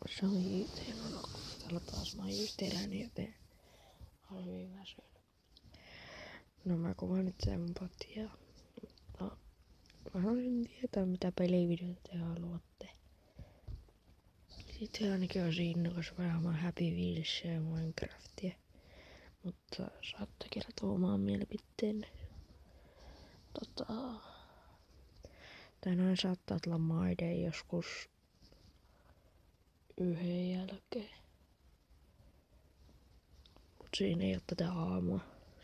Se on JT, täällä taas mä oon just herännyt, joten olen hyvin väsynyt. No mä kuvaan nyt sen potia. No, mä haluaisin tietää mitä pelivideoita te haluatte. Sitten ainakin olisi innokas vähän Happy Wheelsia ja Minecraftia. Mutta saatte kertoa oman mielipiteenne. Tänään saattaa olla My Day joskus yhden jälkeen. Mut siinä ei oo tätä aamua.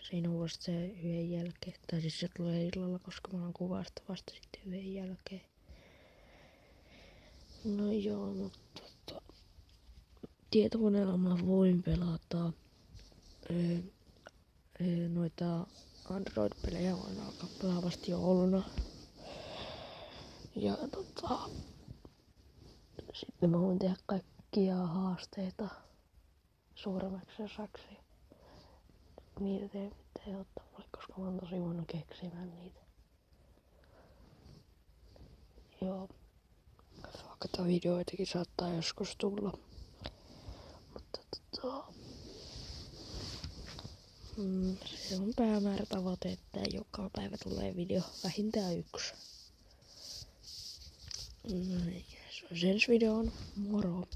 Siinä on vasta se yhden jälkeen. Tai siis se tulee illalla, koska mä oon kuvasta vasta sitten yhden jälkeen. No joo, mutta tietokoneella mä voin pelata noita Android-pelejä voin alkaa pelaa vasta jouluna. Ja sitten mä voin tehdä kaikkia haasteita suuremmaksi osaksi. Niitä ei mitään ottaa mulle, koska mä oon tosi huono keksimään niitä. Joo. Vaikka tää videoitakin saattaa joskus tulla. Mutta se on päämäärätavoite, että joka päivä tulee video vähintään 1. Se on ensi videoon. Moro!